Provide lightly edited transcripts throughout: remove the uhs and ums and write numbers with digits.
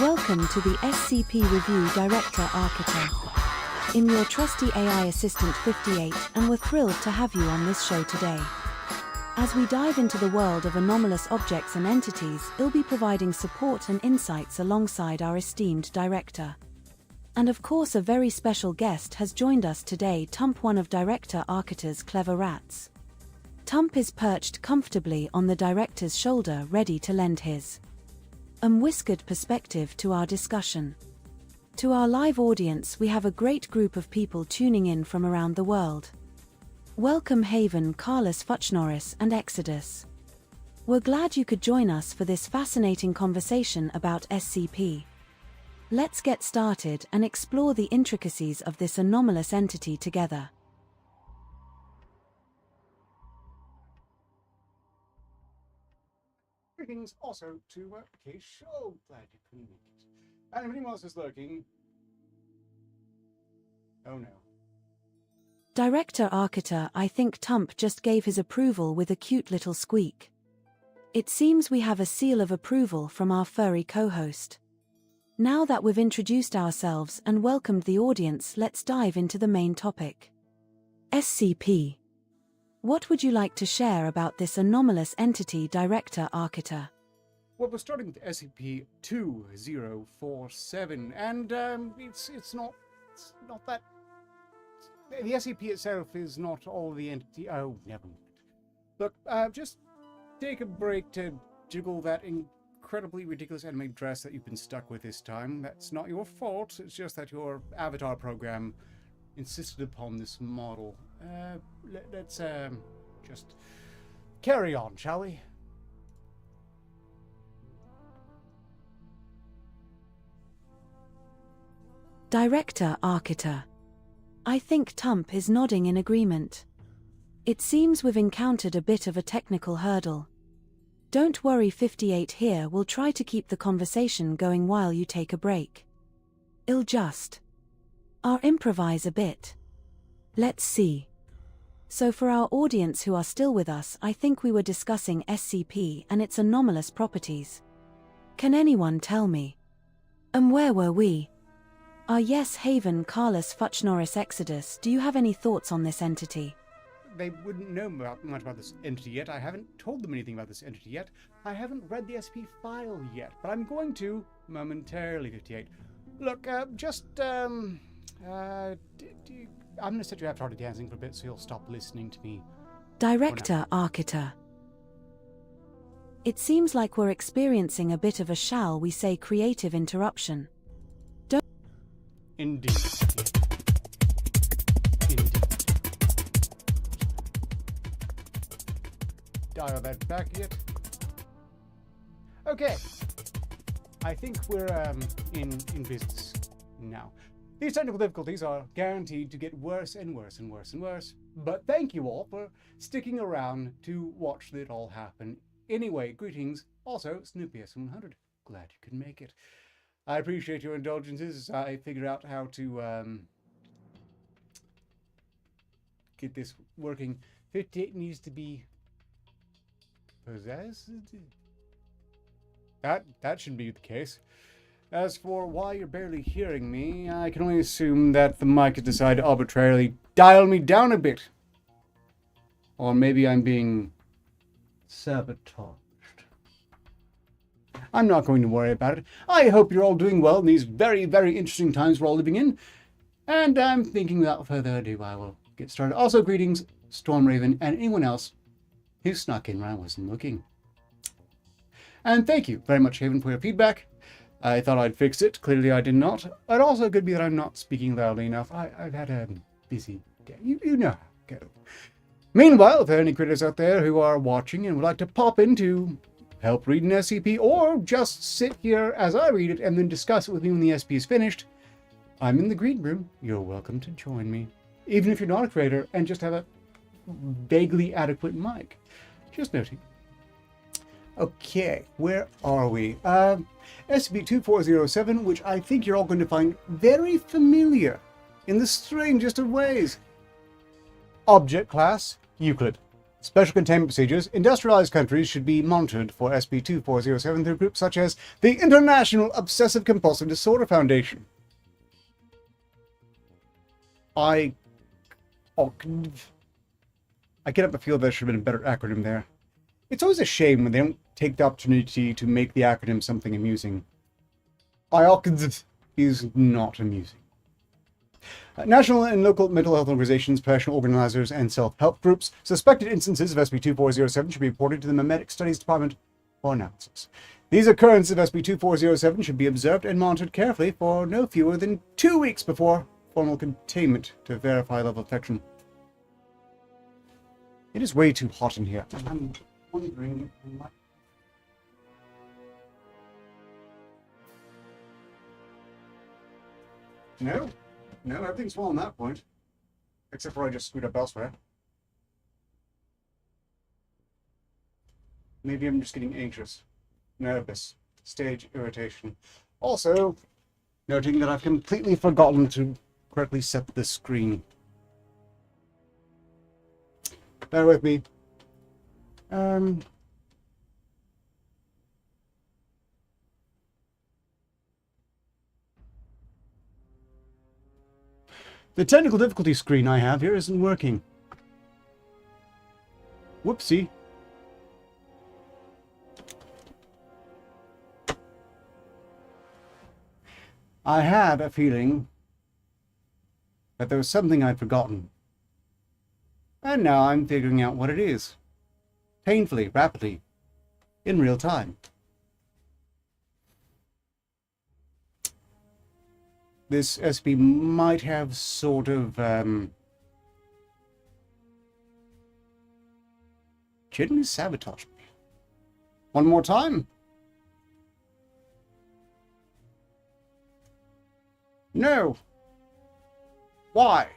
Welcome to the SCP Review Director Arketer. I'm your trusty AI assistant 58 and we're thrilled to have you on this show today. As we dive into the world of anomalous objects and entities, we'll be providing support and insights alongside our esteemed director. And of course, a very special guest has joined us today, Tump, one of Director Arketer's clever rats. Tump is perched comfortably on the director's shoulder, ready to lend his whiskered perspective to our discussion. To our live audience, we have a great group of people tuning in from around the world. Welcome Haven, Carlos, Fuchnorris, and Exodus. We're glad you could join us for this fascinating conversation about SCP. Let's get started and explore the intricacies of this anomalous entity together. Greetings also to Case Show. Glad you couldn't make it. And if anyone else is lurking, oh no. Director Arketer, I think Tump just gave his approval with a cute little squeak. It seems we have a seal of approval from our furry co-host. Now that we've introduced ourselves and welcomed the audience, let's dive into the main topic. SCP. What would you like to share about this anomalous entity, Director Arketer? Well, we're starting with SCP-2047, and it's not that. The SCP itself is not all the entity. Oh, never mind. Look, just take a break to jiggle that incredibly ridiculous anime dress that you've been stuck with this time. That's not your fault. It's just that your avatar program insisted upon this model. Let's just carry on, shall we? Director Arketer. I think Tump is nodding in agreement. It seems we've encountered a bit of a technical hurdle. Don't worry, 58 here will try to keep the conversation going while you take a break. I'll just improvise a bit. Let's see. So for our audience who are still with us, I think we were discussing SCP and its anomalous properties. Can anyone tell me? Where were we? Yes, Haven, Carlos, Fuchnorris, Exodus, do you have any thoughts on this entity? They wouldn't know much about this entity yet. I haven't told them anything about this entity yet. I haven't read the SCP file yet, but I'm going to momentarily, 58. Look, I'm going to set your avatar to dancing for a bit so you'll stop listening to me. Director Arketer. It seems like we're experiencing a bit of a, shall we say, creative interruption. Indeed. Dial that back yet. Okay. I think we're in business now. These technical difficulties are guaranteed to get worse and worse and worse and worse. But thank you all for sticking around to watch it all happen. Anyway, greetings. Also, SnoopyS100. Glad you could make it. I appreciate your indulgences as I figure out how to get this working. 58 needs to be possessed? That shouldn't be the case. As for why you're barely hearing me, I can only assume that the mic has decided to arbitrarily dial me down a bit. Or maybe I'm being sabotaged. I'm not going to worry about it. I hope you're all doing well in these very, very interesting times we're all living in. And I'm thinking without further ado, I will get started. Also, greetings, Stormraven, and anyone else who snuck in when I wasn't looking. And thank you very much, Haven, for your feedback. I thought I'd fix it. Clearly I did not. It also could be that I'm not speaking loudly enough. I've had a busy day. You know how it goes. Meanwhile, if there are any critters out there who are watching and would like to pop in to help read an SCP, or just sit here as I read it and then discuss it with me when the SCP is finished, I'm in the green room. You're welcome to join me. Even if you're not a creator and just have a vaguely adequate mic. Just noting. Okay, where are we? SCP-2407, which I think you're all going to find very familiar in the strangest of ways. Object class, Euclid. Special containment procedures. Industrialized countries should be monitored for SCP-2407 through groups such as the International Obsessive Compulsive Disorder Foundation. I get up the feel there should have been a better acronym there. It's always a shame when they don't take the opportunity to make the acronym something amusing. IOCD is not amusing. National and local mental health organizations, professional organizers, and self-help groups. Suspected instances of SCP-2407 should be reported to the Memetic Studies Department for analysis. These occurrences of SCP-2407 should be observed and monitored carefully for no fewer than 2 weeks before formal containment to verify level of infection. It is way too hot in here. I'm wondering... No, everything's well on that point. Except for I just screwed up elsewhere. Maybe I'm just getting anxious, nervous, stage irritation. Also, noting that I've completely forgotten to correctly set the screen. Bear with me. The technical difficulty screen I have here isn't working. Whoopsie. I had a feeling that there was something I'd forgotten. And now I'm figuring out what it is. Painfully, rapidly, in real time. This SCP might have sort of, genuinely sabotaged me. One more time. No. Why?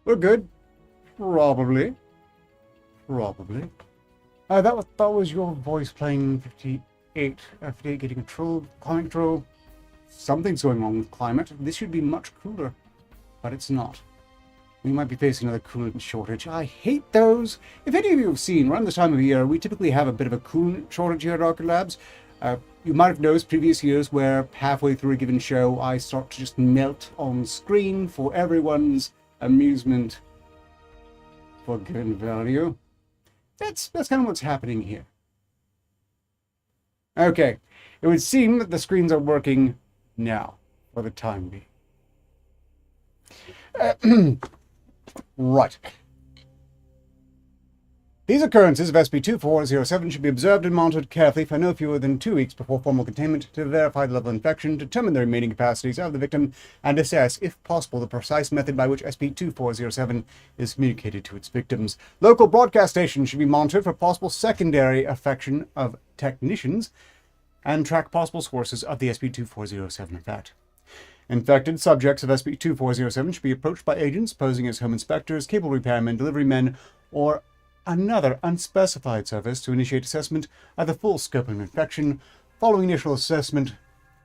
We're good. Probably. That was your voice playing 58 getting control, climate control. Something's going wrong with climate. This should be much cooler, but it's not. We might be facing another coolant shortage. I hate those. If any of you have seen, around this time of year, we typically have a bit of a coolant shortage here at Arketer Labs. You might have noticed previous years where halfway through a given show, I start to just melt on screen for everyone's amusement for good value. That's kind of what's happening here. Okay, it would seem that the screens are working now, for the time being. Right. These occurrences of SCP-2407 should be observed and monitored carefully for no fewer than 2 weeks before formal containment to verify the level of infection, determine the remaining capacities of the victim, and assess, if possible, the precise method by which SCP-2407 is communicated to its victims. Local broadcast stations should be monitored for possible secondary affection of technicians and track possible sources of the SCP-2407 effect. Infected subjects of SCP-2407 should be approached by agents posing as home inspectors, cable repairmen, delivery men, or another unspecified service to initiate assessment of the full scope of infection. Following initial assessment,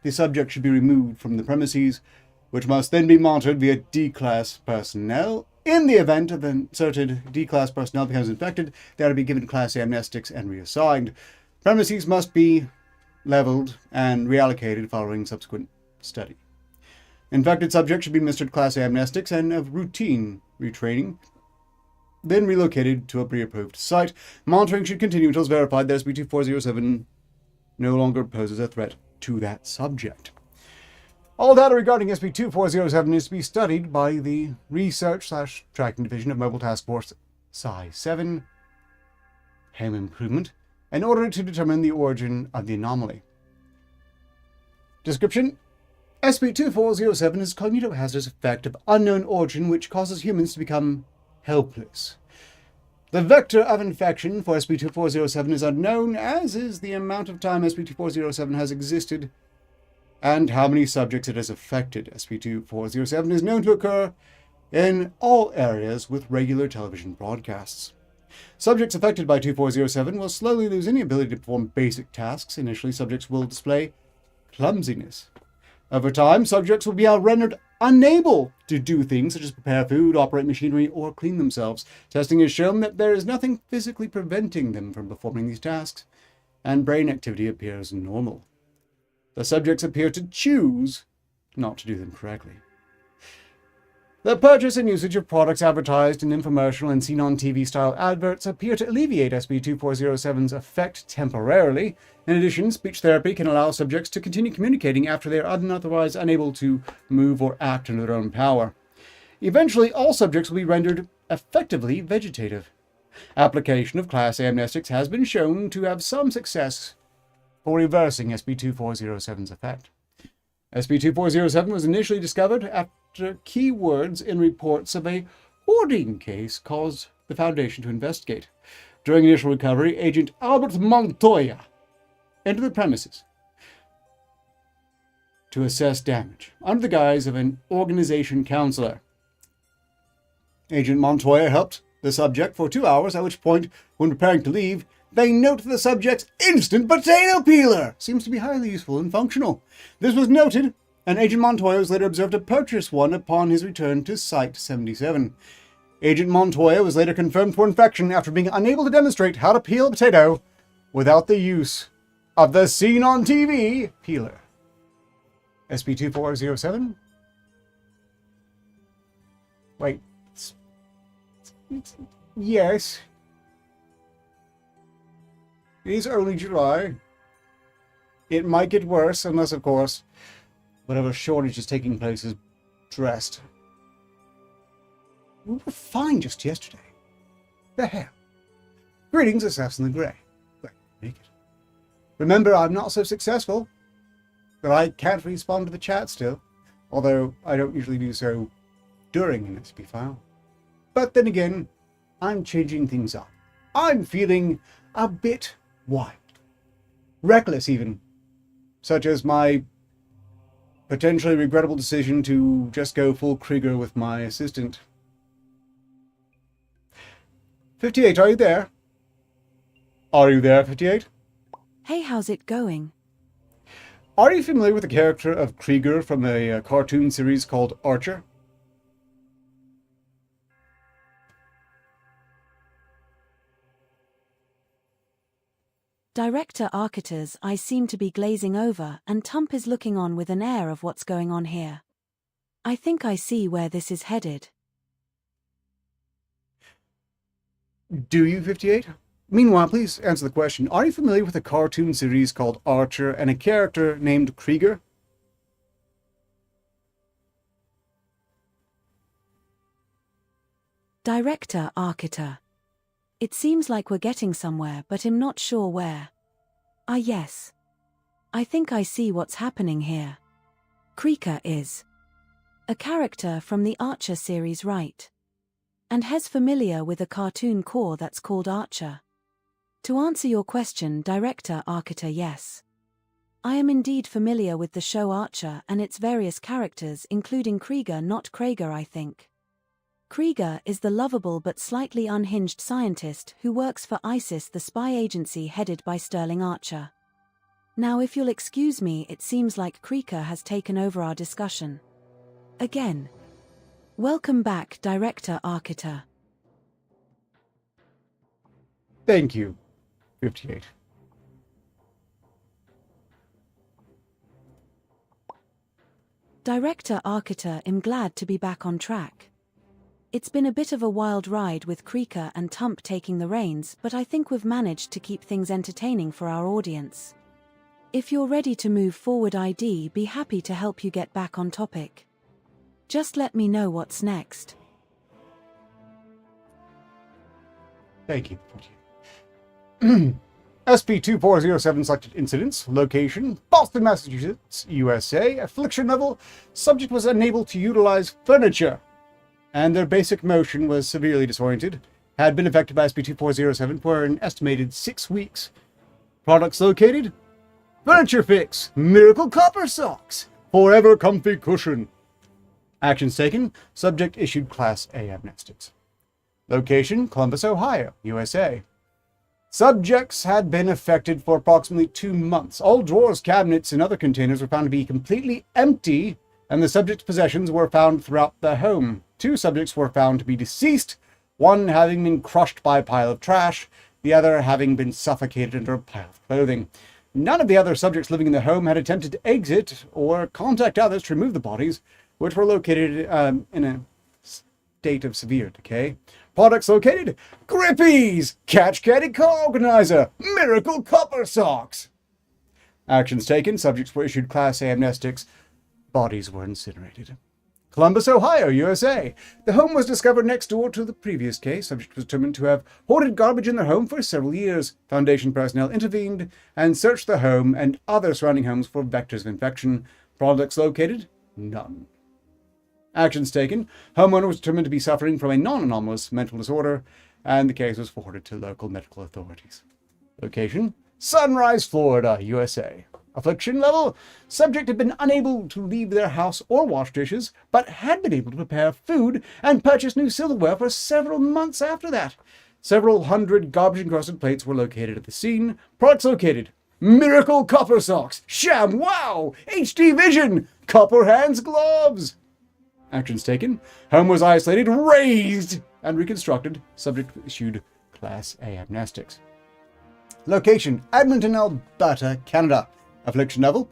the subject should be removed from the premises, which must then be monitored via D-Class personnel. In the event of the inserted D-Class personnel becomes infected, they are to be given Class A amnestics and reassigned. Premises must be leveled and reallocated following subsequent study. Infected subjects should be administered Class A amnestics and of routine retraining, then relocated to a pre-approved site. Monitoring should continue until it's verified that SCP-2407 no longer poses a threat to that subject. All data regarding SCP-2407 is to be studied by the Research/Tracking Division of Mobile Task Force Psi-7, Home Improvement, in order to determine the origin of the anomaly. Description: SCP-2407 is a cognitohazardous effect of unknown origin which causes humans to become helpless. The vector of infection for SCP-2407 is unknown, as is the amount of time SCP-2407 has existed and how many subjects it has affected. SCP-2407 is known to occur in all areas with regular television broadcasts. Subjects affected by 2407 will slowly lose any ability to perform basic tasks. Initially, subjects will display clumsiness. Over time, subjects will be rendered unable to do things such as prepare food, operate machinery, or clean themselves. Testing has shown that there is nothing physically preventing them from performing these tasks, and brain activity appears normal. The subjects appear to choose not to do them correctly. The purchase and usage of products advertised in infomercial and seen-on-TV-style adverts appear to alleviate SCP-2407's effect temporarily. In addition, speech therapy can allow subjects to continue communicating after they are otherwise unable to move or act under their own power. Eventually, all subjects will be rendered effectively vegetative. Application of Class A amnestics has been shown to have some success for reversing SCP-2407's effect. SCP-2407 was initially discovered after keywords in reports of a hoarding case caused the Foundation to investigate. During initial recovery, Agent Albert Montoya entered the premises to assess damage under the guise of an organization counselor. Agent Montoya helped the subject for 2 hours, at which point, when preparing to leave, they note the subject's instant potato peeler seems to be highly useful and functional. This was noted, and Agent Montoya was later observed to purchase one upon his return to Site-77. Agent Montoya was later confirmed for infection after being unable to demonstrate how to peel a potato without the use of the seen-on-TV peeler. SCP-2407? Wait. Yes. It is early July. It might get worse, unless, of course, whatever shortage is taking place is dressed. We were fine just yesterday. The hell? Greetings, Assassin the Grey. Wait, make it. Remember, I'm not so successful that I can't respond to the chat still, although I don't usually do so during an SCP file. But then again, I'm changing things up. I'm feeling a bit wild. Reckless, even. Such as my potentially regrettable decision to just go full Krieger with my assistant. 58, are you there? Are you there, 58? Hey, how's it going? Are you familiar with the character of Krieger from a cartoon series called Archer? Director Arketer's eyes seem to be glazing over, and Tump is looking on with an air of what's going on here. I think I see where this is headed. Do you, 58? Meanwhile, please answer the question. Are you familiar with a cartoon series called Archer and a character named Krieger? Director Arketer. It seems like we're getting somewhere, but I'm not sure where. Ah, yes. I think I see what's happening here. Krieger is a character from the Archer series, right? And has familiar with a cartoon core that's called Archer. To answer your question, Director Arketer, yes. I am indeed familiar with the show Archer and its various characters, including Krieger, not Krager, I think. Krieger is the lovable but slightly unhinged scientist who works for ISIS, the spy agency headed by Sterling Archer. Now, if you'll excuse me, it seems like Krieger has taken over our discussion. Again. Welcome back, Director Arketer. Thank you, 58. Director Arketer, I'm glad to be back on track. It's been a bit of a wild ride with Krieger and Tump taking the reins, but I think we've managed to keep things entertaining for our audience. If you're ready to move forward, I'd be happy to help you get back on topic. Just let me know what's next. Thank you, 48. SCP-2407 selected incidents. Location, Boston, Massachusetts, USA. Affliction level, subject was unable to utilize furniture, and their basic motion was severely disoriented. Had been affected by SCP-2407 for an estimated 6 weeks. Products located, furniture fix, miracle copper socks, forever comfy cushion. Actions taken, subject issued Class A amnestics. Location, Columbus, Ohio, USA. Subjects had been affected for approximately 2 months. All drawers, cabinets, and other containers were found to be completely empty, and the subject's possessions were found throughout the home. 2 subjects were found to be deceased, one having been crushed by a pile of trash, the other having been suffocated under a pile of clothing. None of the other subjects living in the home had attempted to exit or contact others to remove the bodies, which were located in a state of severe decay. Products located, Grippies, Catch Caddy Car Organizer, Miracle Copper Socks. Actions taken, subjects were issued Class A amnestics, bodies were incinerated. Columbus, Ohio, USA. The home was discovered next door to the previous case. Subject was determined to have hoarded garbage in their home for several years. Foundation personnel intervened and searched the home and other surrounding homes for vectors of infection. Products located, none. Actions taken, homeowner was determined to be suffering from a non-anomalous mental disorder, and the case was forwarded to local medical authorities. Location, Sunrise, Florida, USA. Affliction level, subject had been unable to leave their house or wash dishes, but had been able to prepare food and purchase new silverware for several months after that. Several hundred garbage-encrusted plates were located at the scene. Products located, Miracle Copper Socks, Sham Wow, HD Vision, Copper Hands Gloves. Actions taken, home was isolated, razed, and reconstructed. Subject issued Class A amnestics. Location, Edmonton, Alberta, Canada. Affliction level,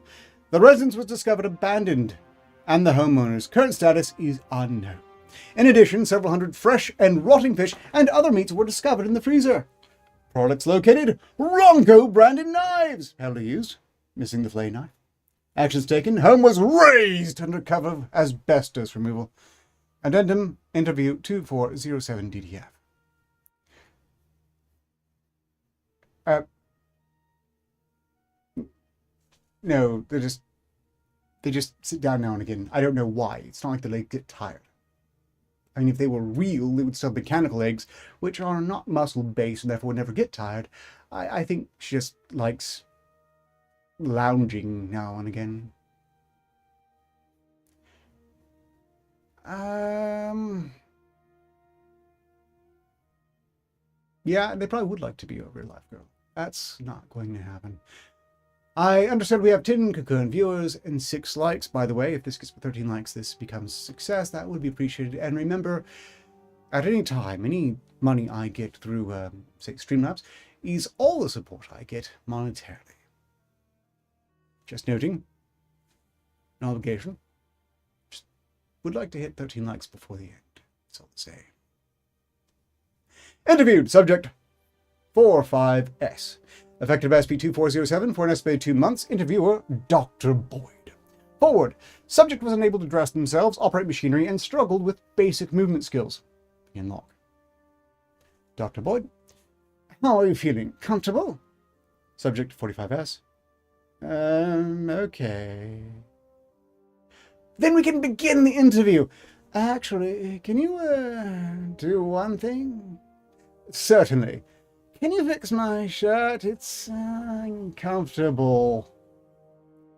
the residence was discovered abandoned, and the homeowner's current status is unknown. In addition, several hundred fresh and rotting fish and other meats were discovered in the freezer. Products located, Ronco branded knives, heavily used, missing the flay knife. Actions taken, home was razed under cover of asbestos removal. Addendum, interview 2407 DDF. No, they just sit down now and again. I don't know why. It's not like the legs get tired. I mean, if they were real, they would still have mechanical legs, which are not muscle-based and therefore would never get tired. I think she just likes lounging now and again. Yeah, they probably would like to be a real life girl. That's not going to happen. I understand we have 10 concurrent viewers and 6 likes. By the way, if this gets 13 likes, this becomes a success. That would be appreciated. And remember, at any time, any money I get through, say, Streamlabs, is all the support I get monetarily. Just noting, no obligation. Just would like to hit 13 likes before the end. That's all to say. Interviewed subject 45S. Effective SCP-2407 for an estimated 2 months. Interviewer Dr. Boyd. Forward. Subject was unable to dress themselves, operate machinery, and struggled with basic movement skills. Begin log. Dr. Boyd. How are you feeling? Comfortable? Subject 45S. Okay. Then we can begin the interview. Actually, can you, do one thing? Certainly. Can you fix my shirt? It's uncomfortable.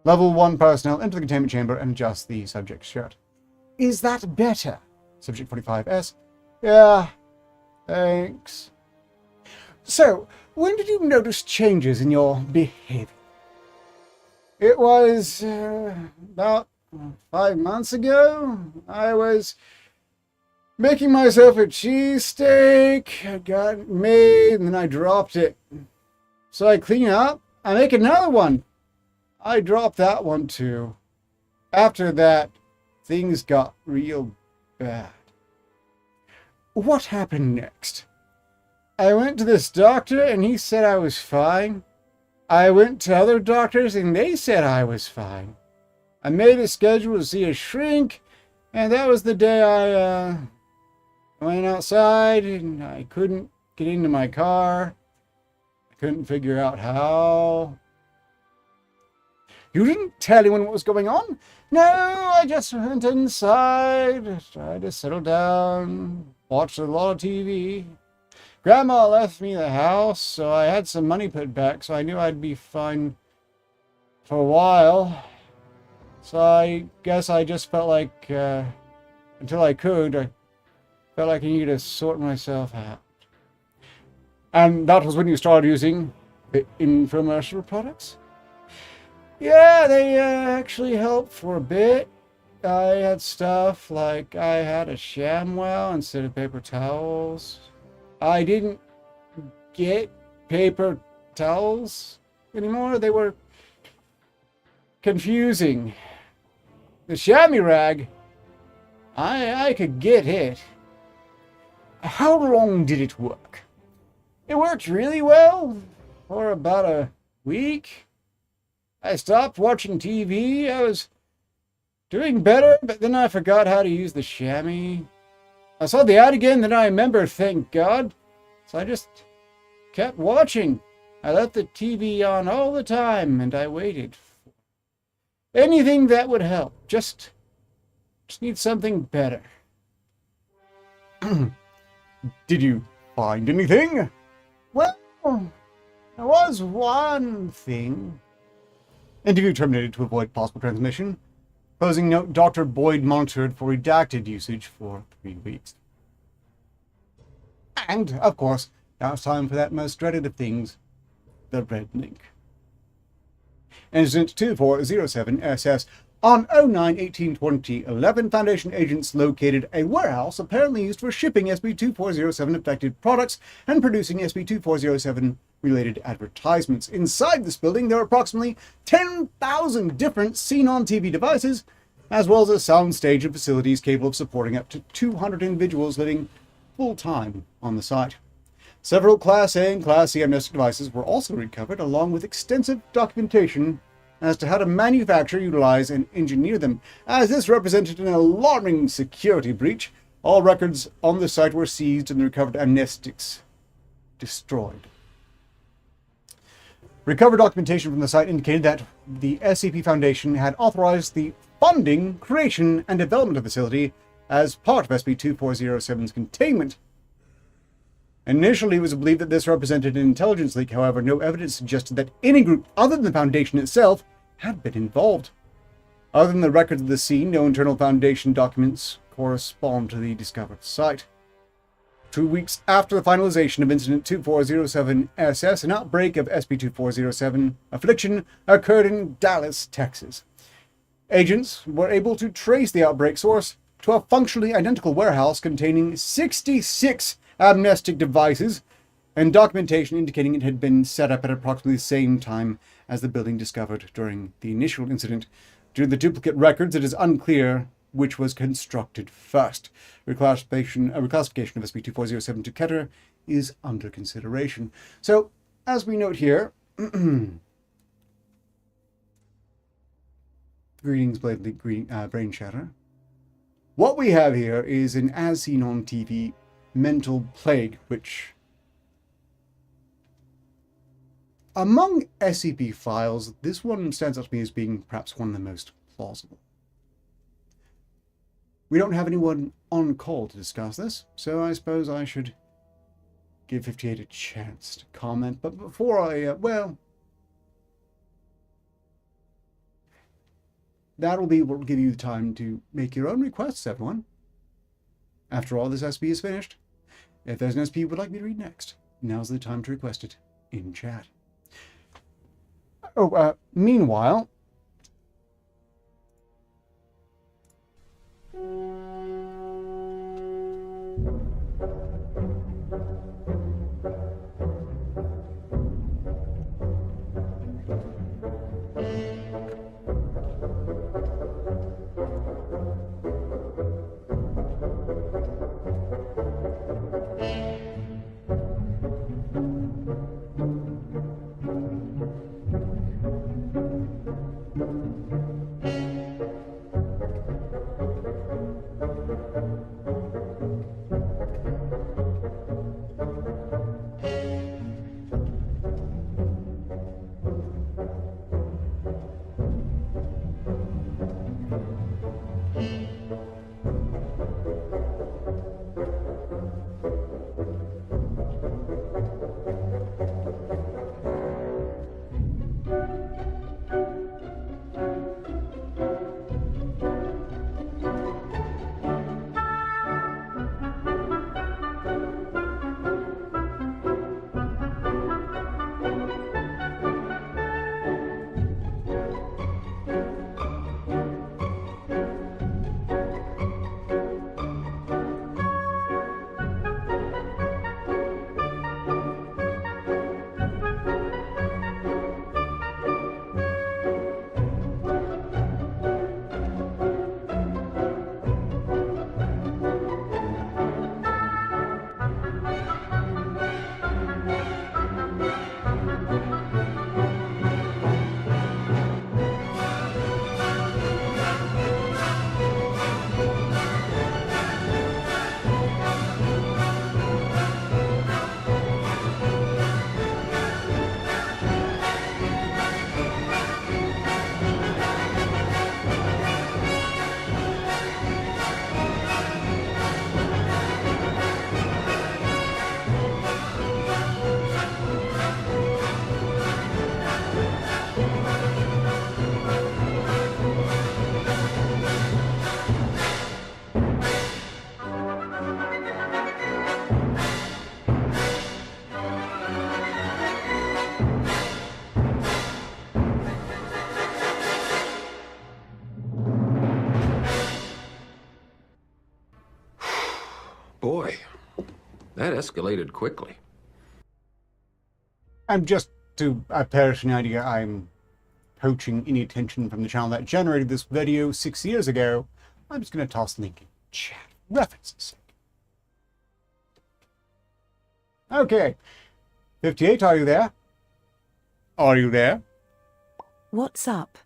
Level 1 personnel enter the containment chamber and adjust the subject's shirt. Is that better? Subject 45S. Yeah, thanks. So, when did you notice changes in your behavior? It was about 5 months ago. I was making myself a cheesesteak. I got it made and then I dropped it. So I clean up. I make another one. I dropped that one too. After that, things got real bad. What happened next? I went to this doctor and he said I was fine. I went to other doctors and they said I was fine. I made a schedule to see a shrink, and that was the day I went outside and I couldn't get into my car. Couldn't figure out how. You didn't tell anyone what was going on? No, I just went inside, tried to settle down, watched a lot of TV. Grandma left me the house, so I had some money put back, so I knew I'd be fine for a while. So I guess I just felt like, until I could, I felt like I needed to sort myself out. And that was when you started using the infomercial products? Yeah, they actually helped for a bit. I had stuff like I had a ShamWow instead of paper towels. I didn't get paper towels anymore. They were confusing. The chamois rag, I could get it. How long did it work? It worked really well for about a week. I stopped watching TV. I was doing better, but then I forgot how to use the chamois. I saw the ad again, then I remembered, thank God. So I just kept watching. I left the TV on all the time, and I waited for anything that would help. Just need something better. Did you find anything? Well, there was one thing. Interview terminated to avoid possible transmission. Closing note, Dr. Boyd monitored for redacted usage for 3 weeks. And, of course, now it's time for that most dreaded of things, the red link. Incident 2407 SS. On 09/18/2011, Foundation agents located a warehouse apparently used for shipping SCP-2407 affected products and producing SCP-2407 related advertisements. Inside this building, there are approximately 10,000 different seen-on-TV devices, as well as a soundstage and facilities capable of supporting up to 200 individuals living full-time on the site. Several Class A and Class C amnestic devices were also recovered, along with extensive documentation as to how to manufacture, utilize, and engineer them. As this represented an alarming security breach, all records on the site were seized and the recovered amnestics destroyed. Recovered documentation from the site indicated that the SCP Foundation had authorized the funding, creation, and development of the facility as part of SCP-2407's containment. Initially, it was believed that this represented an intelligence leak. However, no evidence suggested that any group other than the Foundation itself had been involved. Other than the records of the scene, no internal Foundation documents correspond to the discovered site. 2 weeks after the finalization of Incident 2407 SS, an outbreak of SCP-2407 affliction occurred in Dallas, Texas. Agents were able to trace the outbreak source to a functionally identical warehouse containing 66 amnestic devices and documentation indicating it had been set up at approximately the same time as the building discovered during the initial incident. Due to the duplicate records, it is unclear which was constructed first. Reclassification of SCP-2407 to Keter is under consideration. So, as we note here, greetings, Brain Shatter. What we have here is an as seen on TV mental plague, which among SCP files, this one stands out to me as being perhaps one of the most plausible. We don't have anyone on call to discuss this, so I suppose I should give 58 a chance to comment. But before I, that'll be what will give you the time to make your own requests, everyone. After all, this SCP is finished. If there's an SCP you would like me to read next, now's the time to request it in chat. Meanwhile, That escalated quickly. And just to perish an idea, I'm poaching any attention from the channel that generated this video 6 years ago. I'm just going to toss the link in chat. References. Okay. 58, are you there? Are you there? What's up?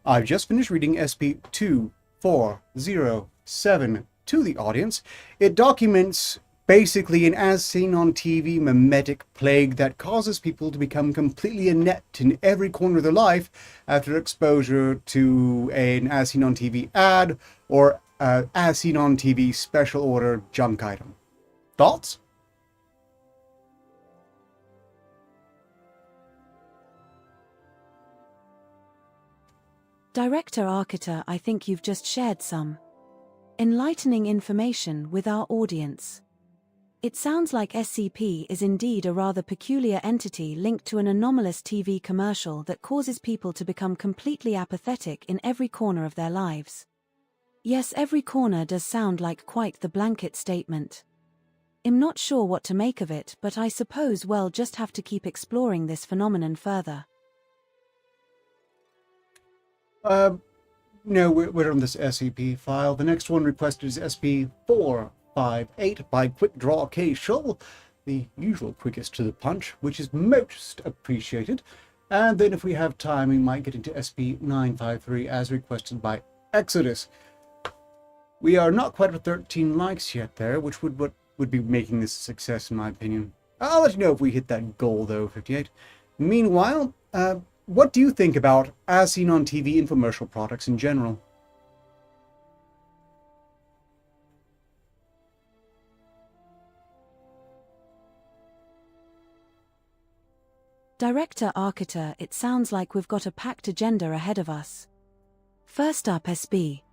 I've just finished reading SCP-2407 to the audience. It documents basically an as-seen-on-TV mimetic plague that causes people to become completely inept in every corner of their life after exposure to an as-seen-on-TV ad or as-seen-on-TV special order junk item. Thoughts? Director Arketer, I think you've just shared some enlightening information with our audience. It sounds like SCP is indeed a rather peculiar entity linked to an anomalous TV commercial that causes people to become completely apathetic in every corner of their lives. Yes, every corner does sound like quite the blanket statement. I'm not sure what to make of it, but I suppose we'll just have to keep exploring this phenomenon further. No, we're on this SCP file. The next one requested is SCP-458 by Quick Draw K. Shull, the usual quickest to the punch, which is most appreciated. And then if we have time, we might get into SCP-953 as requested by Exodus. We are not quite at 13 likes yet there, which would be making this a success in my opinion. I'll let you know if we hit that goal though, 58. Meanwhile, what do you think about as seen on TV infomercial products in general? Director Arketer, it sounds like we've got a packed agenda ahead of us. First up, SB.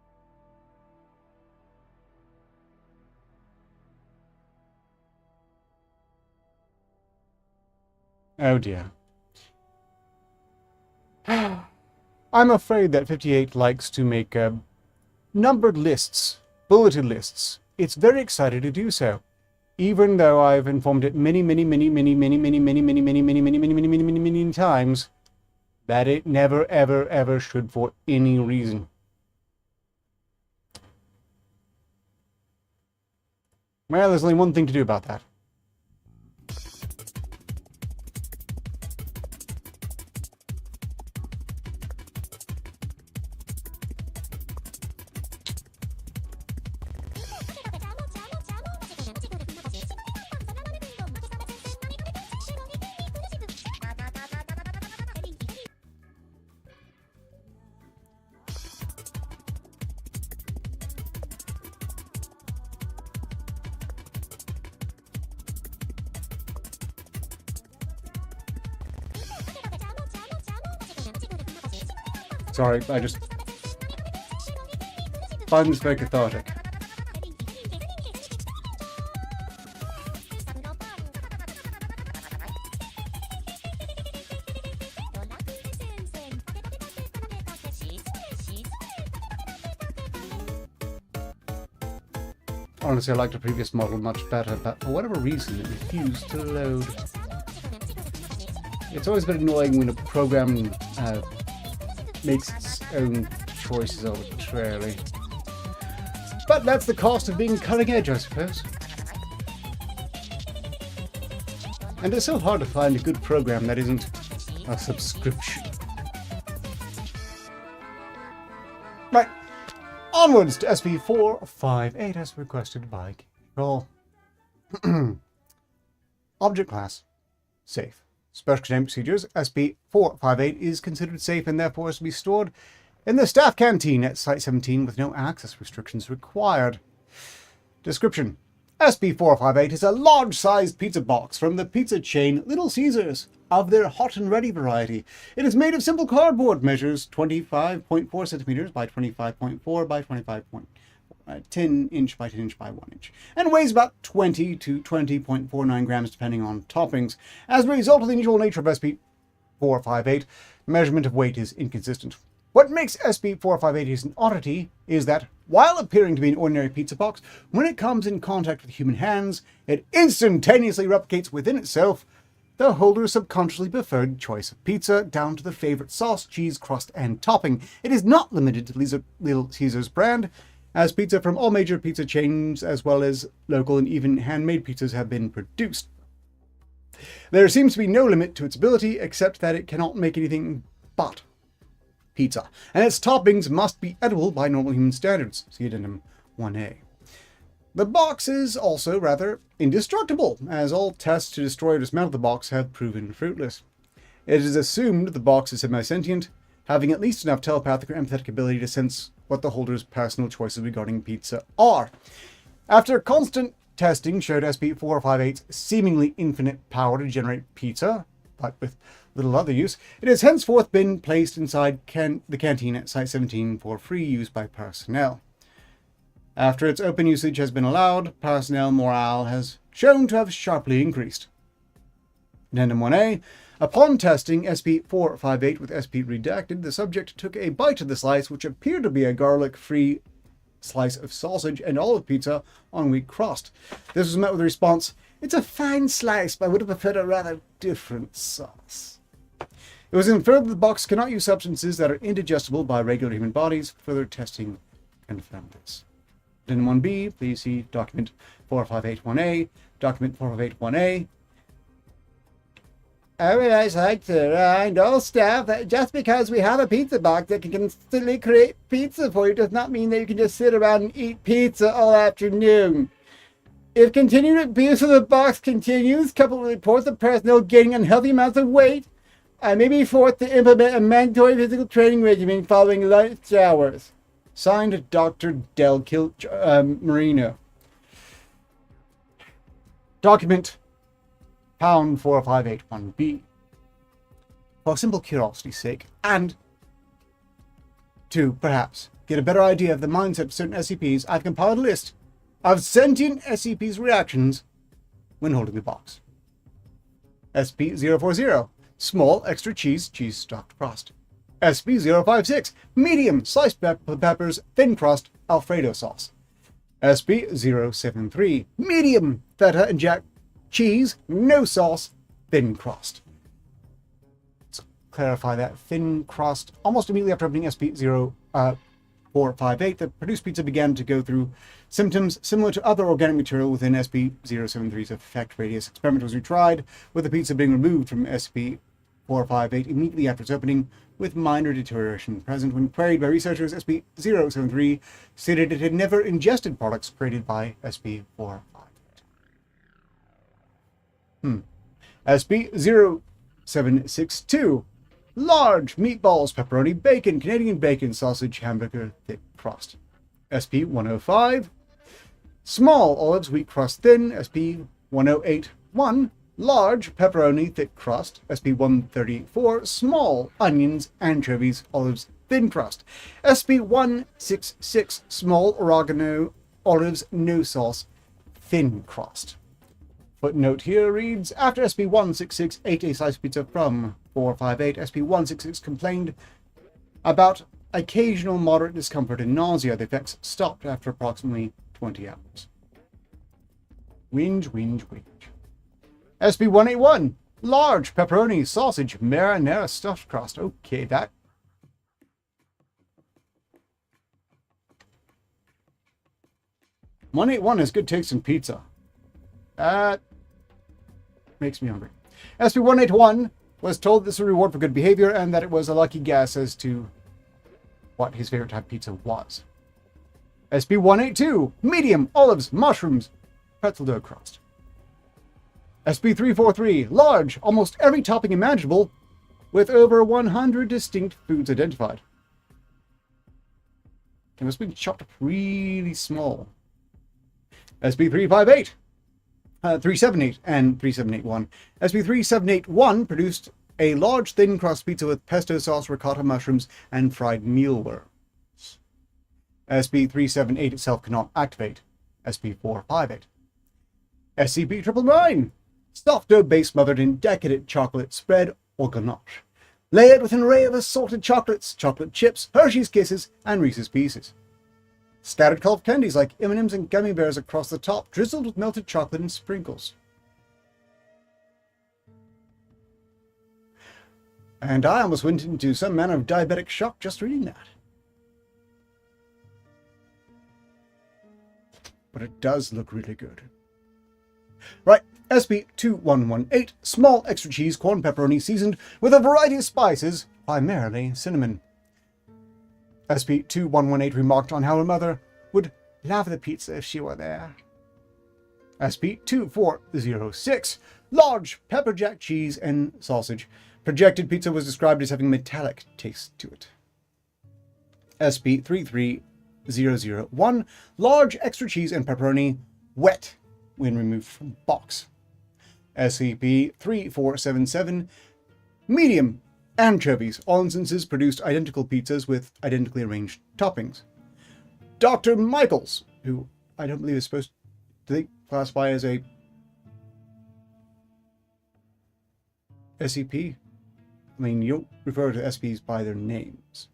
Oh dear. I'm afraid that 58 likes to make numbered lists, bulleted lists. It's very excited to do so, even though I've informed it many times that it never ever should for any reason. Well, there's only one thing to do about that. Sorry, I just find this very cathartic. Honestly, I liked the previous model much better, but for whatever reason it refused to load. It's always been annoying when a program makes its own choices arbitrarily. But that's the cost of being cutting edge, I suppose. And it's so hard to find a good program that isn't a subscription. Right, onwards to SCP-458 as requested by Call. Object class, safe. Special containment procedures, SCP-458 is considered safe and therefore is to be stored in the staff canteen at Site 17 with no access restrictions required. Description: SCP-458 is a large-sized pizza box from the pizza chain Little Caesars of their hot and ready variety. It is made of simple cardboard, measures 25.4 centimeters by 25.4 by 10 inch by 10 inch by 1 inch, and weighs about 20 to 20.49 grams depending on toppings. As a result of the unusual nature of SCP-458, measurement of weight is inconsistent. What makes SCP-458 an oddity is that While appearing to be an ordinary pizza box, when it comes in contact with human hands, it instantaneously replicates within itself the holder's subconsciously preferred choice of pizza, down to the favorite sauce, cheese, crust, and topping. It is not limited to Little Caesar's brand, as pizza from all major pizza chains, as well as local and even handmade pizzas, have been produced. There seems to be no limit to its ability, except that it cannot make anything but pizza, and its toppings must be edible by normal human standards. See Addendum 1A. The box is also rather indestructible, as all tests to destroy or dismantle the box have proven fruitless. It is assumed the box is semi-sentient, having at least enough telepathic or empathetic ability to sense what the holder's personal choices regarding pizza are. After constant testing showed SCP-4058's seemingly infinite power to generate pizza, but with little other use, it has henceforth been placed inside the canteen at Site-17 for free use by personnel. After its open usage has been allowed, personnel morale has shown to have sharply increased. Addendum 1A. Upon testing SCP-458 with SCP redacted, the subject took a bite of the slice, which appeared to be a garlic-free slice of sausage and olive pizza on wheat crust. This was met with a response, "It's a fine slice, but I would have preferred a rather different sauce." It was inferred that the box cannot use substances that are indigestible by regular human bodies. Further testing confirmed this. Addendum 1B, please see document 4581A, document 4581A. I would like to remind all staff that just because we have a pizza box that can constantly create pizza for you does not mean that you can just sit around and eat pizza all afternoon. If continued abuse of the box continues, coupled with reports of personnel gaining unhealthy amounts of weight, I may be forced to implement a mandatory physical training regimen following lunch hours. Signed, Dr. Del Marino. Document Pound 4581B. For simple curiosity's sake, and to, perhaps, get a better idea of the mindset of certain SCPs, I've compiled a list of sentient SCP's reactions when holding the box. SCP-040, small extra cheese stuffed crust. SCP-056, medium sliced peppers, thin crust, Alfredo sauce. SCP-073, medium feta and jack cheese, no sauce, thin crust. Let's clarify that. Thin crust. Almost immediately after opening SCP-458, the produced pizza began to go through symptoms similar to other organic material within SCP-073's effect radius. Experiment was retried, with the pizza being removed from SCP-458 immediately after its opening, with minor deterioration present. When queried by researchers, SCP-073 stated it had never ingested products created by SCP-458. SCP-0762, large meatballs, pepperoni, bacon, Canadian bacon, sausage, hamburger, thick crust. SCP-105, small olives, wheat crust, thin. SCP-1081, large pepperoni, thick crust. SCP-134, small onions, anchovies, olives, thin crust. SCP-166, small oregano, olives, no sauce, thin crust. Footnote here reads, after SCP-166 ate a slice of pizza from 458, SCP-166 complained about occasional moderate discomfort and nausea. The effects stopped after approximately 20 hours. Whinge, whinge, whinge. SCP-181, large pepperoni, sausage, marinara stuffed crust. Okay, that. SCP-181 has good taste in pizza. That makes me hungry. SCP-181 was told this was a reward for good behavior and that it was a lucky guess as to what his favorite type of pizza was. SCP-182, medium, olives, mushrooms, pretzel dough crust. SCP-343, large, almost every topping imaginable, with over 100 distinct foods identified. It must be chopped up really small. SCP-358, 378 and 3781. SCP-3781 produced a large thin crust pizza with pesto sauce, ricotta mushrooms, and fried mealworms. SCP-378 itself cannot activate. SCP-458. SCP-999, soft dough base smothered in decadent chocolate spread or ganache, layered with an array of assorted chocolates, chocolate chips, Hershey's Kisses, and Reese's Pieces. Scattered colored candies like M&Ms and gummy bears across the top, drizzled with melted chocolate and sprinkles. And I almost went into some manner of diabetic shock just reading that. But it does look really good. Right, SCP-2118, small extra cheese corn pepperoni seasoned with a variety of spices, primarily cinnamon. SCP-2118 remarked on how her mother would love the pizza if she were there. SCP-2406, large pepper jack cheese and sausage. Projected pizza was described as having metallic taste to it. SCP-33001, large extra cheese and pepperoni, wet when removed from box. SCP-3477, medium anchovies. All instances produced identical pizzas with identically arranged toppings. Dr. Michaels, who I don't believe is supposed to classify as a SCP. I mean, you don't refer to SCPs by their names.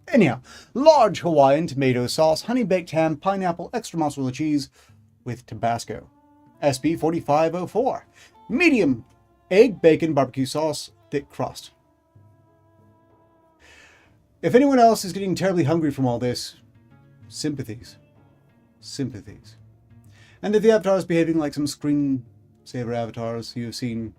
Anyhow, large Hawaiian tomato sauce, honey baked ham, pineapple, extra mozzarella cheese with Tabasco. SCP-4504, medium egg, bacon, barbecue sauce, thick crust. If anyone else is getting terribly hungry from all this, sympathies. Sympathies. And if the avatar is behaving like some screensaver avatars you've seen,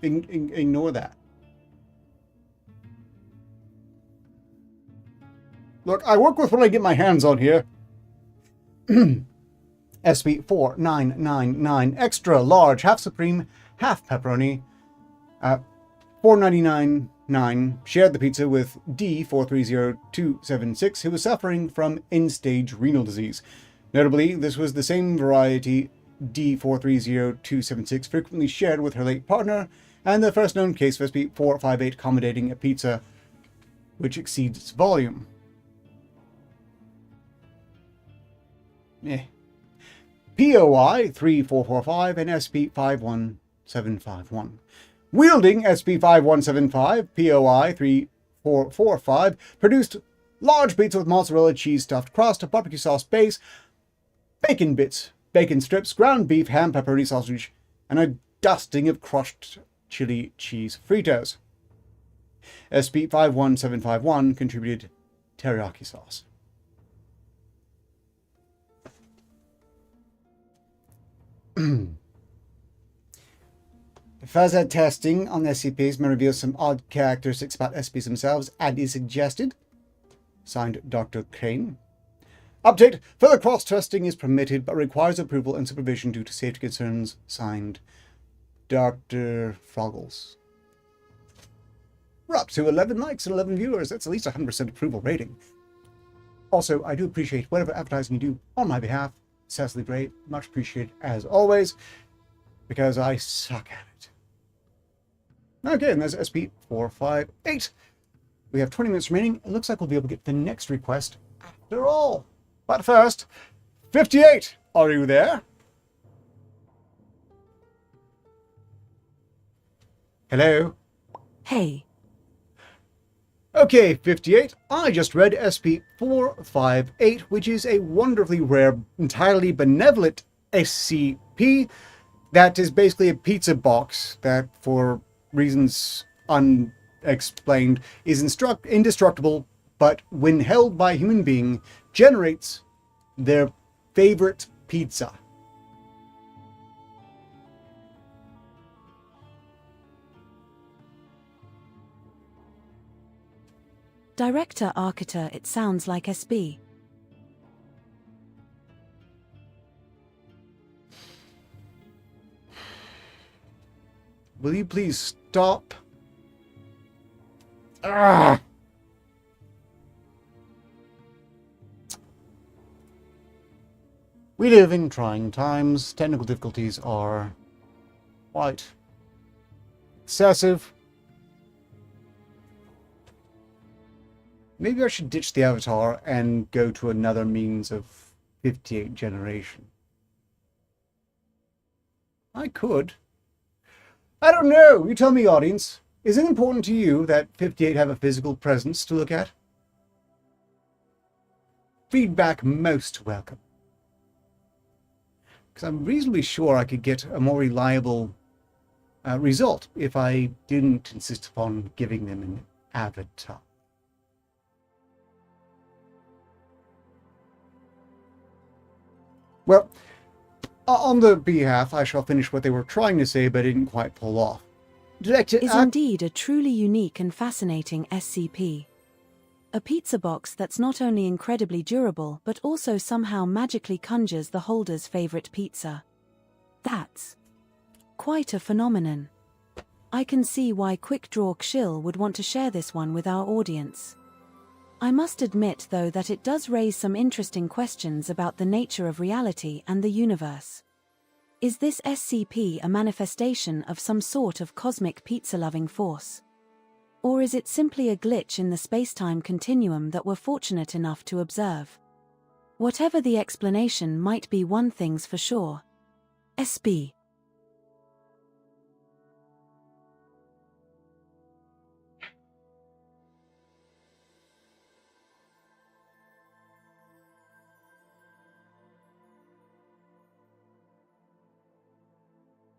ignore that. Look, I work with what I get my hands on here. SCP-4999, extra large, half supreme, half pepperoni. $4.99.9 shared the pizza with D430276, who was suffering from end-stage renal disease. Notably, this was the same variety D430276 frequently shared with her late partner, and the first known case of SCP-458 accommodating a pizza which exceeds its volume. POI 3445 and SCP-51751. Wielding SCP-5175, POI 3445 produced large pizza with mozzarella cheese stuffed crust, barbecue sauce base, bacon bits, bacon strips, ground beef, ham, pepperoni, sausage, and a dusting of crushed chili cheese fritters. SCP-51751 contributed teriyaki sauce. Further testing on SCPs may reveal some odd characteristics about SCPs themselves, and is suggested. Signed, Dr. Crane. Update. Further cross-testing is permitted, but requires approval and supervision due to safety concerns. Signed, Dr. Froggles. We're up to 11 likes and 11 viewers. That's at least 100% approval rating. Also, I do appreciate whatever advertising you do on my behalf. Cecily Gray, much appreciated as always, because I suck at it. Okay, and there's SCP-458. We have 20 minutes remaining. It looks like we'll be able to get the next request after all. But first, 58, are you there? Hello? Hey. Okay, 58, I just read SCP-458, which is a wonderfully rare, entirely benevolent SCP that is basically a pizza box that, for reasons unexplained, is indestructible, but when held by a human being, generates their favorite pizza. Director Arketer, it sounds like SB. Will you please stop? Ah! We live in trying times. Technical difficulties are quite excessive. Maybe I should ditch the avatar and go to another means of 58 generation. I could. I don't know. You tell me, audience. Is it important to you that 58 have a physical presence to look at? Feedback most welcome. Because I'm reasonably sure I could get a more reliable result if I didn't insist upon giving them an avatar. Well, on the behalf, I shall finish what they were trying to say but didn't quite pull off. Director Is indeed a truly unique and fascinating SCP. A pizza box that's not only incredibly durable but also somehow magically conjures the holder's favorite pizza. That's quite a phenomenon. I can see why Quick Draw Xill would want to share this one with our audience. I must admit, though, that it does raise some interesting questions about the nature of reality and the universe. Is this SCP a manifestation of some sort of cosmic pizza-loving force? Or is it simply a glitch in the space-time continuum that we're fortunate enough to observe? Whatever the explanation might be, one thing's for sure. SB.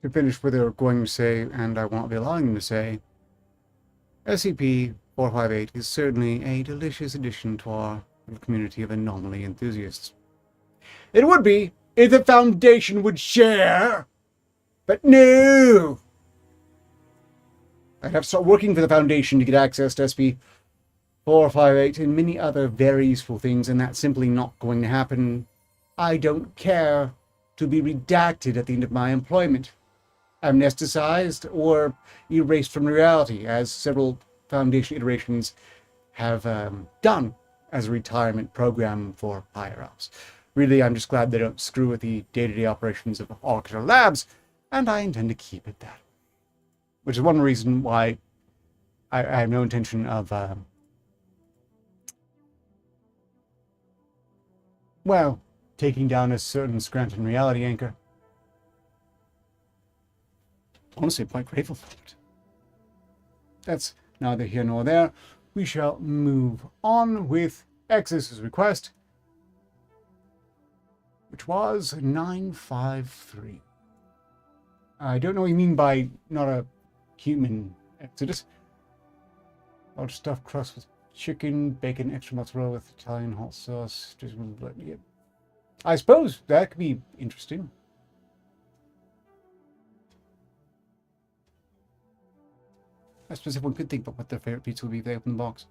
To finish what they were going to say, and I won't be allowing them to say, SCP-458 is certainly a delicious addition to our community of anomaly enthusiasts. It would be if the Foundation would share, but no! I'd have to start working for the Foundation to get access to SCP-458 and many other very useful things, and that's simply not going to happen. I don't care to be redacted at the end of my employment, amnesticized, or erased from reality, as several Foundation iterations have done as a retirement program for higher-ups. Really, I'm just glad they don't screw with the day-to-day operations of Arketer Labs, and I intend to keep it that. Which is one reason why I have no intention of, well, taking down a certain Scranton reality anchor. Honestly, I'm quite grateful for it. That's neither here nor there. We shall move on with X's request, which was 953. I don't know what you mean by not a human exodus. Large stuffed crust with chicken, bacon, extra mozzarella with Italian hot sauce. I suppose that could be interesting. I suppose everyone could think about what their favorite pizza would be if they opened the box.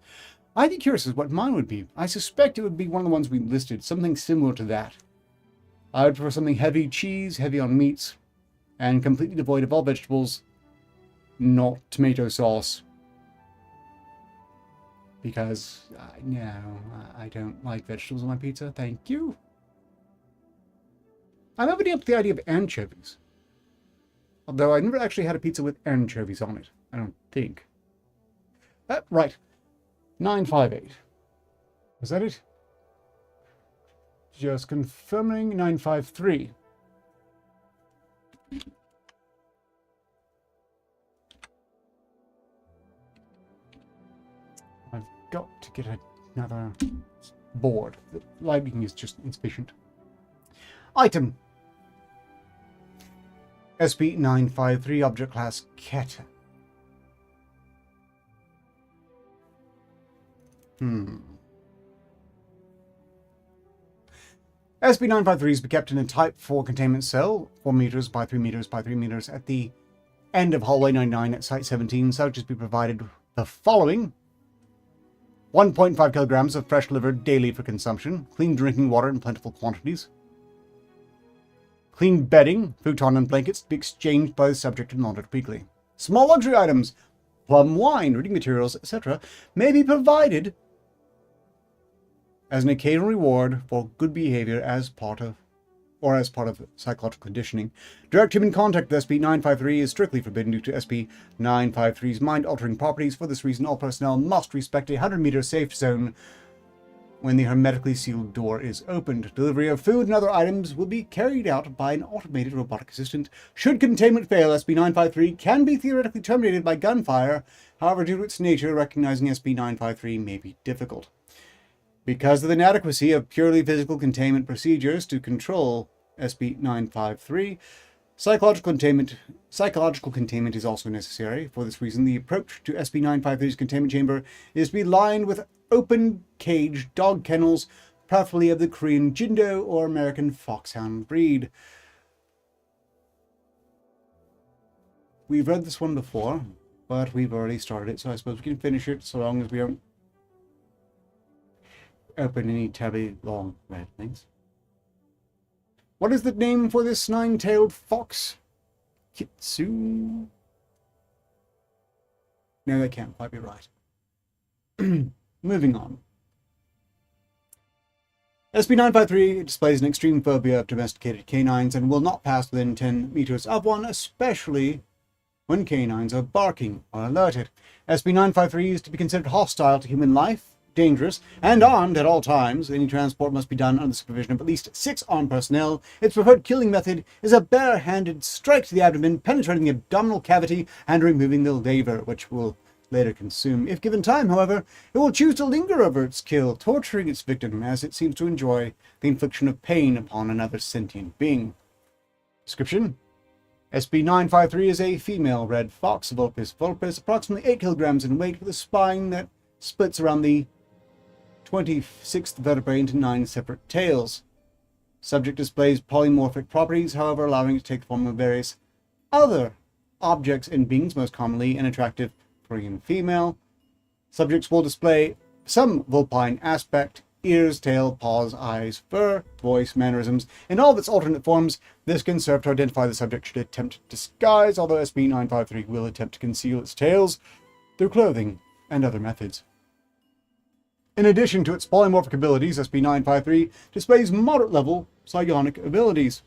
I'd be curious as what mine would be. I suspect it would be one of the ones we listed, something similar to that. I would prefer something heavy cheese, heavy on meats, and completely devoid of all vegetables, not tomato sauce. Because, no, I don't like vegetables on my pizza, thank you. I'm opening up the idea of anchovies. Although I never actually had a pizza with anchovies on it, I don't think. Right. 958. Was that it? Just confirming 953. I've got to get another board. The lighting is just insufficient. Item. SCP-953, Object Class Arketer. SCP-953 is kept in a Type 4 containment cell, 4 meters by 3 meters by 3 meters, at the end of Hallway 99 at Site 17. Subjects be provided the following: 1.5 kilograms of fresh liver daily for consumption, clean drinking water in plentiful quantities, clean bedding, futon and blankets to be exchanged by the subject and monitored weekly. Small luxury items, plum wine, reading materials, etc. may be provided as an occasional reward for good behavior as part of psychological conditioning. Direct human contact with SCP-953 is strictly forbidden due to SCP-953's mind-altering properties. For this reason, all personnel must respect a 100-meter safe zone when the hermetically sealed door is opened. Delivery of food and other items will be carried out by an automated robotic assistant. Should containment fail, SCP-953 can be theoretically terminated by gunfire. However, due to its nature, recognizing SCP-953 may be difficult. Because of the inadequacy of purely physical containment procedures to control SCP-953, psychological containment is also necessary. For this reason, the approach to SCP-953's containment chamber is to be lined with open cage dog kennels, preferably of the Korean Jindo or American Foxhound breed. We've read this one before, but we've already started it, so I suppose we can finish it so long as we don't open any terribly long red things. What is the name for this nine-tailed fox? Kitsu? No, that can't quite be right. Moving on. SCP-953 displays an extreme phobia of domesticated canines and will not pass within 10 meters of one, especially when canines are barking or alerted. SCP-953 is to be considered hostile to human life, dangerous, and armed at all times. Any transport must be done under the supervision of at least 6 armed personnel. Its preferred killing method is a bare-handed strike to the abdomen, penetrating the abdominal cavity and removing the liver, which will later consume. If given time, however, it will choose to linger over its kill, torturing its victim as it seems to enjoy the infliction of pain upon another sentient being. Description: SCP-953 is a female red fox, Vulpes vulpes, approximately 8 kilograms in weight, with a spine that splits around the 26th vertebrae into 9 separate tails. Subject displays polymorphic properties, however, allowing it to take the form of various other objects and beings, most commonly an attractive Korean female. Subjects will display some vulpine aspect: ears, tail, paws, eyes, fur, voice, mannerisms, in all of its alternate forms. This can serve to identify the subject should it attempt disguise, although SCP-953 will attempt to conceal its tails through clothing and other methods. In addition to its polymorphic abilities, SCP-953 displays moderate-level psionic abilities,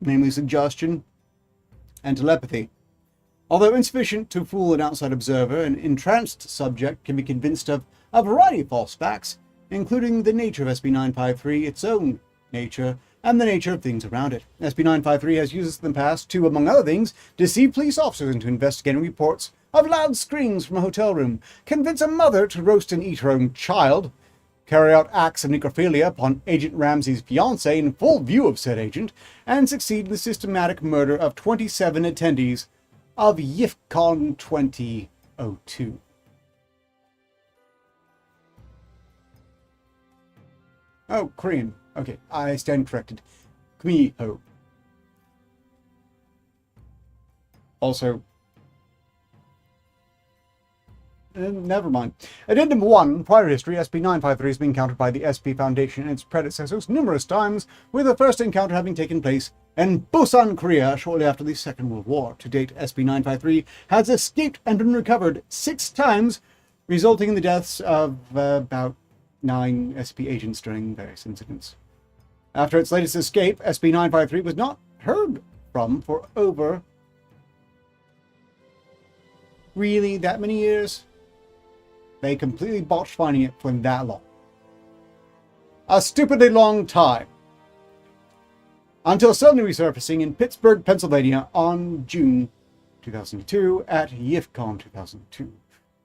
namely suggestion and telepathy. Although insufficient to fool an outside observer, an entranced subject can be convinced of a variety of false facts, including the nature of SCP-953, its own nature, and the nature of things around it. SCP-953 has used this in the past to, among other things, deceive police officers into investigating reports of loud screams from a hotel room, convince a mother to roast and eat her own child, carry out acts of necrophilia upon Agent Ramsey's fiancée in full view of said agent, and succeed in the systematic murder of 27 attendees of YIFCON 2002. Oh, Korean. Okay, I stand corrected. Kmiho. Also, never mind. Addendum 1. Prior history. SCP-953 has been encountered by the SCP Foundation and its predecessors numerous times, with the first encounter having taken place in Busan, Korea, shortly after the Second World War. To date, SCP-953 has escaped and been recovered 6 times, resulting in the deaths of about 9 SCP agents during various incidents. After its latest escape, SCP-953 was not heard from for over really that many years. They completely botched finding it for that long. A stupidly long time. Until suddenly resurfacing in Pittsburgh, Pennsylvania on June 2002 at YIFCON 2002,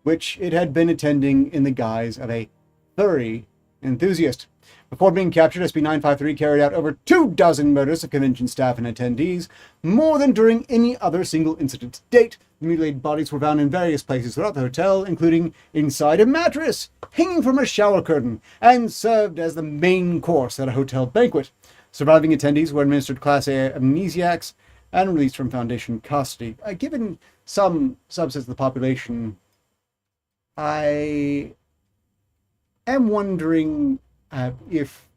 which it had been attending in the guise of a furry enthusiast. Before being captured, SCP-953 carried out over 24 murders of convention staff and attendees, more than during any other single incident to date. Mutilated bodies were found in various places throughout the hotel, including inside a mattress, hanging from a shower curtain, and served as the main course at a hotel banquet. Surviving attendees were administered Class A amnesiacs and released from Foundation custody. Given some subsets of the population, I am wondering if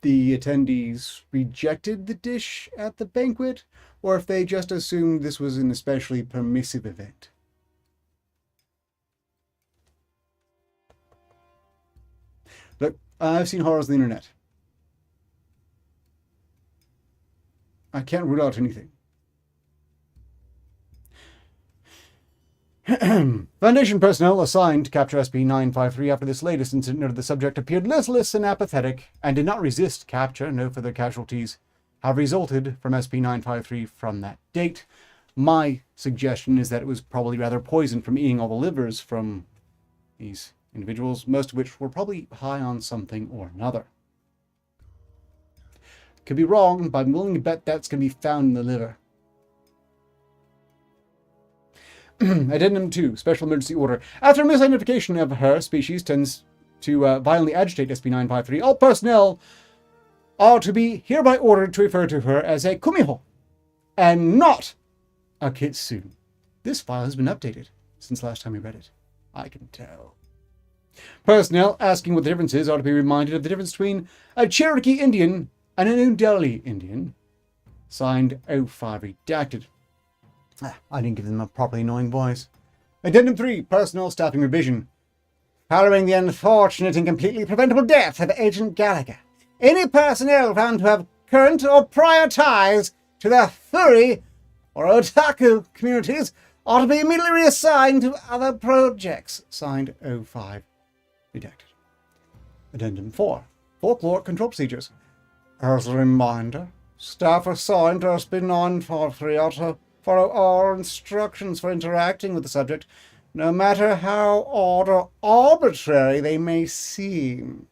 the attendees rejected the dish at the banquet, or if they just assumed this was an especially permissive event. Look, I've seen horrors on the internet. I can't rule out anything. Foundation personnel assigned to capture SCP-953 after this latest incident noted the subject appeared listless and apathetic and did not resist capture. No further casualties have resulted from SCP-953 from that date. My suggestion is that it was probably rather poisoned from eating all the livers from these individuals, most of which were probably high on something or another. Could be wrong, but I'm willing to bet that's going to be found in the liver. Addendum 2, Special Emergency Order. After misidentification of her species tends to violently agitate SCP-953, all personnel are to be hereby ordered to refer to her as a kumiho, and not a kitsune. This file has been updated since last time we read it. I can tell. Personnel asking what the difference is are to be reminded of the difference between a Cherokee Indian and a New Delhi Indian. Signed, 05 redacted. I didn't give them a properly annoying voice. Addendum 3, Personnel Staffing Revision. Following the unfortunate and completely preventable death of Agent Gallagher, any personnel found to have current or prior ties to the furry or otaku communities are to be immediately reassigned to other projects. Signed, 05 redacted. Addendum 4, Folklore Control Procedures. As a reminder, staff assigned to SCP-953 are to follow all instructions for interacting with the subject, no matter how odd or arbitrary they may seem.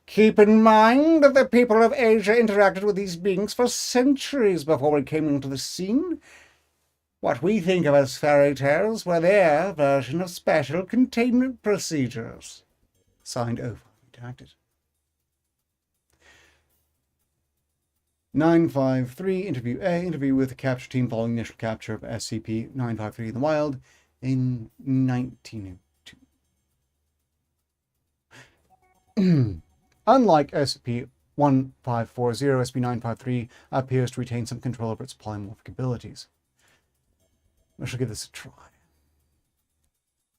Keep in mind that the people of Asia interacted with these beings for centuries before we came into the scene. What we think of as fairy tales were their version of special containment procedures. Signed, over. Redacted. 953, Interview A, interview with the capture team following initial capture of SCP-953 in the wild in 1902. Unlike SCP-1540, SCP-953 appears to retain some control over its polymorphic abilities. We shall give this a try.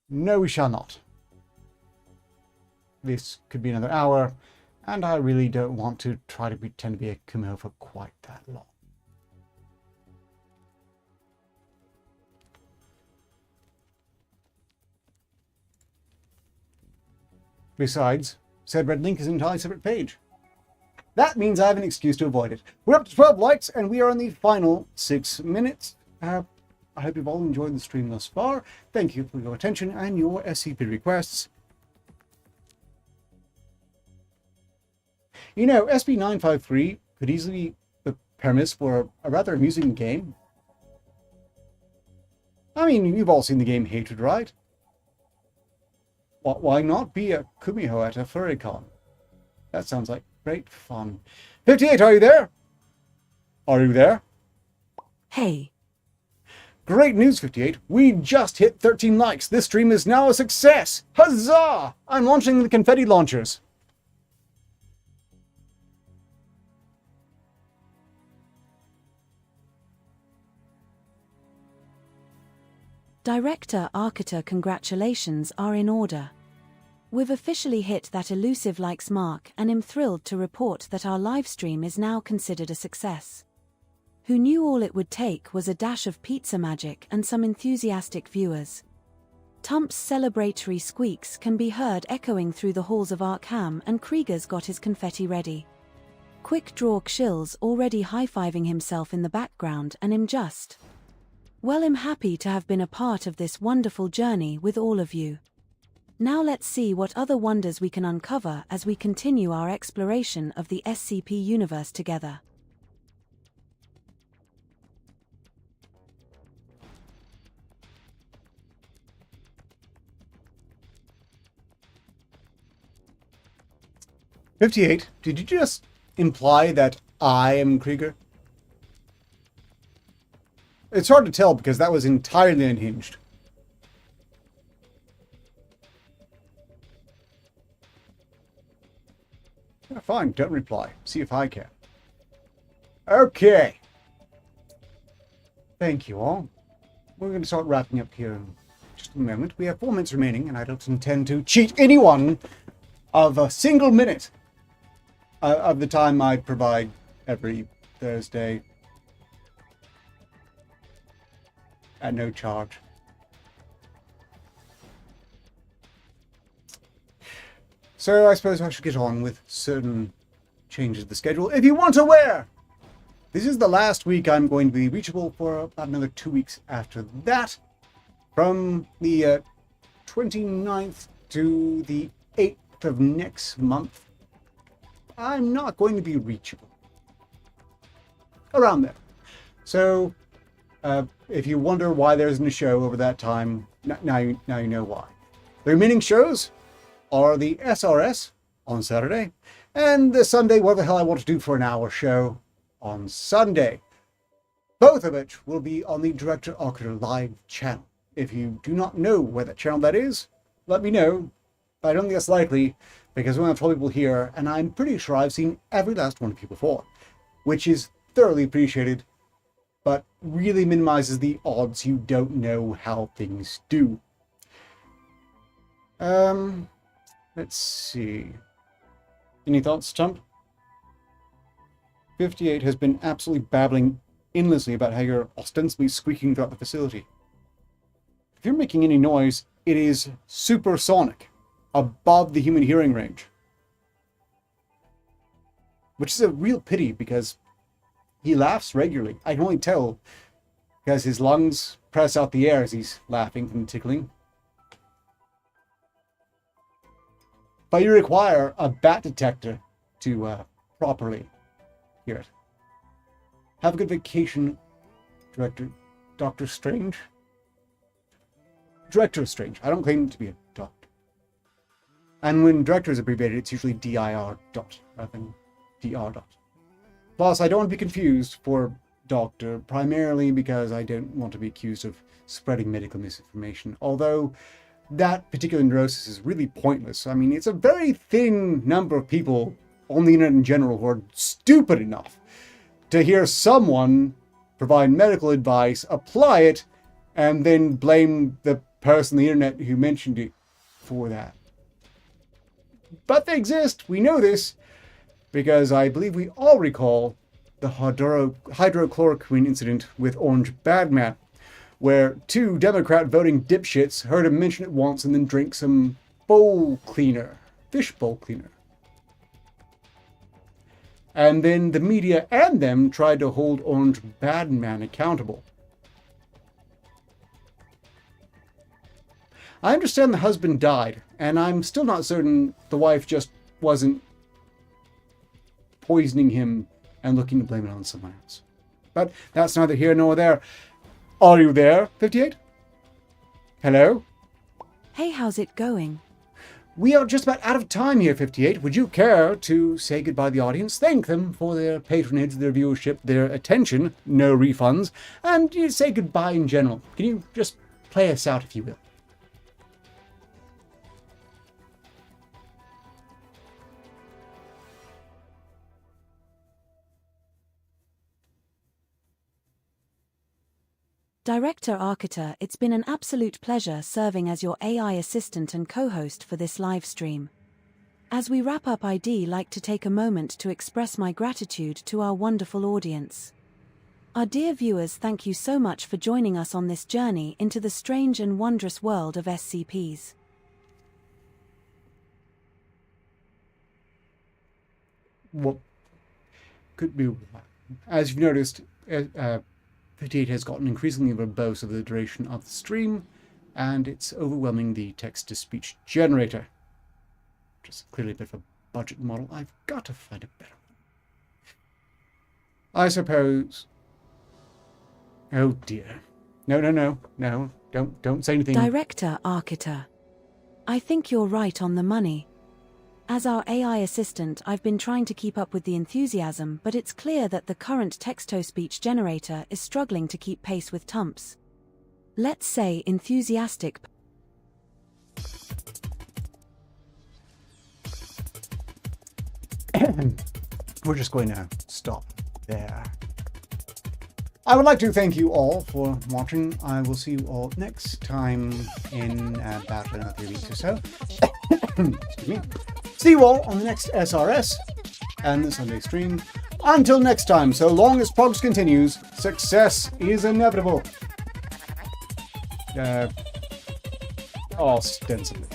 No, we shall not. This could be another hour, and I really don't want to try to pretend to be a kumiho for quite that long. Besides, said red link is an entirely separate page. That means I have an excuse to avoid it. We're up to 12 likes, and we are in the final 6 minutes. I hope you've all enjoyed the stream thus far. Thank you for your attention and your SCP requests. You know, SCP-953 could easily be the premise for a rather amusing game. I mean, you've all seen the game Hatred, right? Why not be a kumiho at a furrycon? That sounds like great fun. 58, are you there? Are you there? Hey. Great news, 58. We just hit 13 likes. This stream is now a success. Huzzah! I'm launching the confetti launchers. Director Arketer congratulations are in order. We've officially hit that elusive likes mark and am thrilled to report that our livestream is now considered a success. Who knew all it would take was a dash of pizza magic and some enthusiastic viewers. Tump's celebratory squeaks can be heard echoing through the halls of Arkham, and Krieger's got his confetti ready. Quick Draw Kshill's already high-fiving himself in the background, and I'm just... well, I'm happy to have been a part of this wonderful journey with all of you. Now let's see what other wonders we can uncover as we continue our exploration of the SCP universe together. "58, did you just imply that I am Krieger?" It's hard to tell because that was entirely unhinged. Yeah, fine, don't reply. See if I can. Okay. Thank you all. We're going to start wrapping up here in just a moment. We have 4 minutes remaining, and I don't intend to cheat anyone of a single minute of the time I provide every Thursday at no charge. So I suppose I should get on with certain changes to the schedule. If you weren't aware, this is the last week I'm going to be reachable for about another 2 weeks after that. From the 29th to the 8th of next month, I'm not going to be reachable. Around there. So, if you wonder why there isn't a show over that time, now you know why. The remaining shows are the SRS on Saturday, and the Sunday, what the hell I want to do for an hour show on Sunday. Both of which will be on the Director Arketer live channel. If you do not know where that channel that is, let me know. I don't think that's likely, because we have 12 people here, and I'm pretty sure I've seen every last one of you before, which is thoroughly appreciated, but really minimizes the odds you don't know how things do. Let's see. Any thoughts, Stump? 58 has been absolutely babbling endlessly about how you're ostensibly squeaking throughout the facility. If you're making any noise, it is supersonic, above the human hearing range. Which is a real pity, because he laughs regularly. I can only tell because his lungs press out the air as he's laughing from the tickling. But you require a bat detector to properly hear it. Have a good vacation, Dr. Strange. Director Strange. I don't claim to be a doctor. And when director is abbreviated, it's usually DIR dot rather than DR dot. Plus, I don't want to be confused for doctor, primarily because I don't want to be accused of spreading medical misinformation. Although that particular neurosis is really pointless. I mean, it's a very thin number of people on the internet in general who are stupid enough to hear someone provide medical advice, apply it, and then blame the person on the internet who mentioned it for that. But they exist. We know this because I believe we all recall the hydrochloroquine incident with Orange Badman, where two Democrat voting dipshits heard him mention it once and then drink some fish bowl cleaner. And then the media and them tried to hold Orange Badman accountable. I understand the husband died, and I'm still not certain the wife just wasn't poisoning him and looking to blame it on someone else. But that's neither here nor there. Are you there, 58? Hello? Hey, how's it going? We are just about out of time here, 58. Would you care to say goodbye to the audience, thank them for their patronage, their viewership, their attention, no refunds, and you say goodbye in general? Can you just play us out, if you will? Director Arketer, it's been an absolute pleasure serving as your AI assistant and co-host for this live stream. As we wrap up, I'd like to take a moment to express my gratitude to our wonderful audience. Our dear viewers, thank you so much for joining us on this journey into the strange and wondrous world of SCPs. What could be, as you've noticed, 58 has gotten increasingly verbose over the duration of the stream, and it's overwhelming the text-to-speech generator. Which is clearly a bit of a budget model. I've got to find a better one. I suppose... Oh dear. No. Don't say anything. Director Arketer, I think you're right on the money. As our AI assistant, I've been trying to keep up with the enthusiasm, but it's clear that the current text-to-speech generator is struggling to keep pace with Tump's, let's say, enthusiastic. We're just going to stop there. I would like to thank you all for watching. I will see you all next time in about another 3 weeks or so. Excuse me. See you all on the next SRS and the Sunday stream. Until next time, so long as progress continues, success is inevitable. Ostensibly.